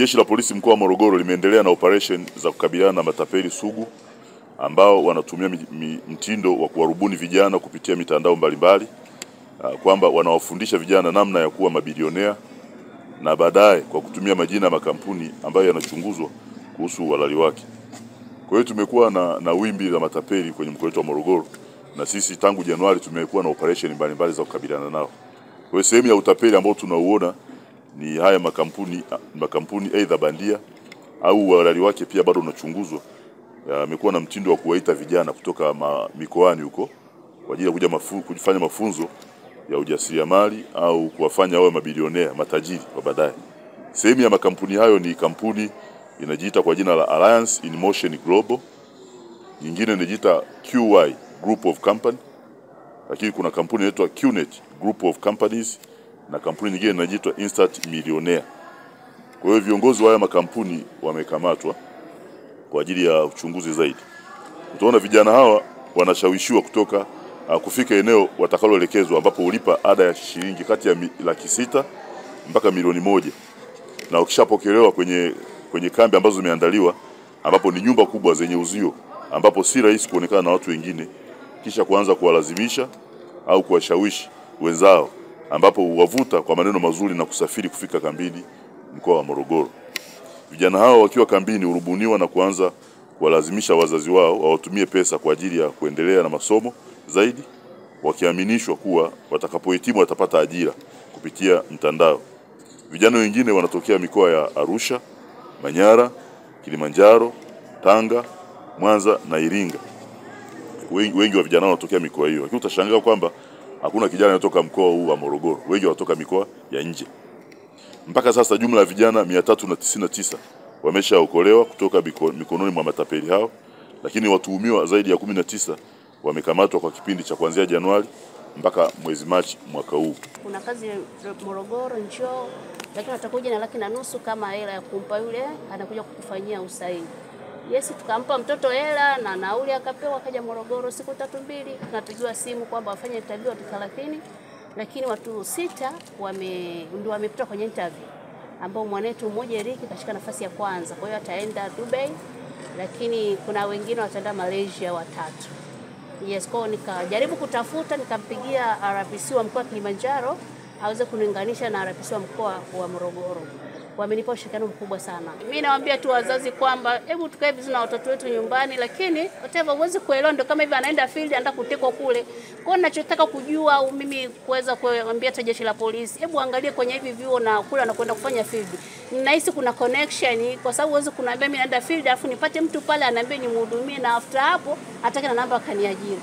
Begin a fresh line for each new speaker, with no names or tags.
Jeshi la polisi mkoa wa Morogoro limeendelea na operation za kukabiliana na matapeli sugu ambao wanatumia mtindo wa kuwarubuni vijana kupitia mitandao mbalimbali, kwamba wanawafundisha vijana namna ya kuwa mabilionea na baadaye kwa kutumia majina ya makampuni ambayo yanachunguzwa kuhusu uhalali wake. Kwa hiyo tumekuwa na wimbi la matapeli kwenye mkoa wetu wa Morogoro, na sisi tangu Januari tumekuwa na operation mbalimbali za kukabiliana nao. Kwa hiyo sehemu ya utapeli ambao tunauona ni haya makampuni aidha bandia au uhalali wake pia bado unachunguzwa. Yamekuwa na mtindo wa kuwaita vijana kutoka mikoani huko kwa ajili ya kuja kufanya mafunzo ya ujasiriamali au kuwafanya wawe mabilionea, matajiri kwa baadaye. Sehemu ya makampuni hayo ni kampuni inajiita kwa jina la Alliance in Motion Global, nyingine inajiita QY Group of Company, lakini kuna kampuni inaitwa QNet Group of Companies na kampuni nyingine inajiitwa Instant Millionaire. Kwa hiyo viongozi wa haya makampuni wamekamatwa kwa ajili ya uchunguzi zaidi. Utaona vijana hawa wanashawishiwa kutoka kufika eneo watakaloelekezwa ambapo ulipa ada ya shilingi kati ya Laki6 mpaka milioni 1, na ukishapokelewa kwenye kambi ambazo zimeandaliwa ambapo ni nyumba kubwa zenye uzio ambapo si rahisi kuonekana na watu wengine, kisha kuanza kuwalazimisha au kuwashawishi wenzao ambapo huwavuta kwa maneno mazuri na kusafiri kufika kambini mkoa wa Morogoro. Vijana hao wakiwa kambini hurubuniwa na kuanza kuwalazimisha wazazi wao wawatumie pesa kwa ajili ya kuendelea na masomo zaidi, wakiaminishwa kuwa watakapohitimu watapata ajira kupitia mtandao. Vijana wengine wanatokea mikoa ya Arusha, Manyara, Kilimanjaro, Tanga, Mwanza na Iringa. Wengi wa vijana wanatokea mikoa hiyo. Lakini utashangaa kwamba hakuna kijana anatoka mkoa huu wa Morogoro. Wengi wanatoka mikoa ya nje. Mpaka sasa jumla ya vijana 399 wameshaokolewa kutoka mikononi mwa matapeli hao, lakini watuhumiwa zaidi ya 19 wamekamatwa kwa kipindi cha kuanzia Januari mpaka mwezi Machi mwaka huu.
Kuna kazi Morogoro njoo, lakini atakuja na Laki1.5 kama hela ya kumpa yule anakuja kukufanyia usaili. Yes, tukampa mtoto hela na nauli akapewa, akaja Morogoro siku 3-2, tunapigiwa simu kwamba wafanye interview watu 30, lakini watu 6 ndio wamepita kwenye interview, ambao mwanetu mmoja Eric kashika nafasi ya kwanza, kwa hiyo ataenda Dubai, lakini kuna wengine wataenda Malaysia 3. Yes, kwa nikajaribu kutafuta, nikampigia RPC wa mkoa wa Kilimanjaro aweze kuninganisha na RPC wa mkoa wa Morogoro. Wamenipa ushirikiano mkubwa sana. Mimi nawaambia tu wazazi kwamba hebu tukae vizuri na watoto wetu nyumbani, lakini whatever uweze kuelewa, ndio kama hivi anaenda field anaenda kutekwa kule. Kwa hiyo ninachotaka kujua au mimi kuweza kuambia jeshi la polisi, hebu angalie kwenye hivi vyuo na kule anakwenda kufanya field. Ninahisi kuna connection, kwa sababu uweze kuniambia mimi naenda field afu nipate mtu pale anaambia nimhudumie, na after hapo atake na namba akaniajiri.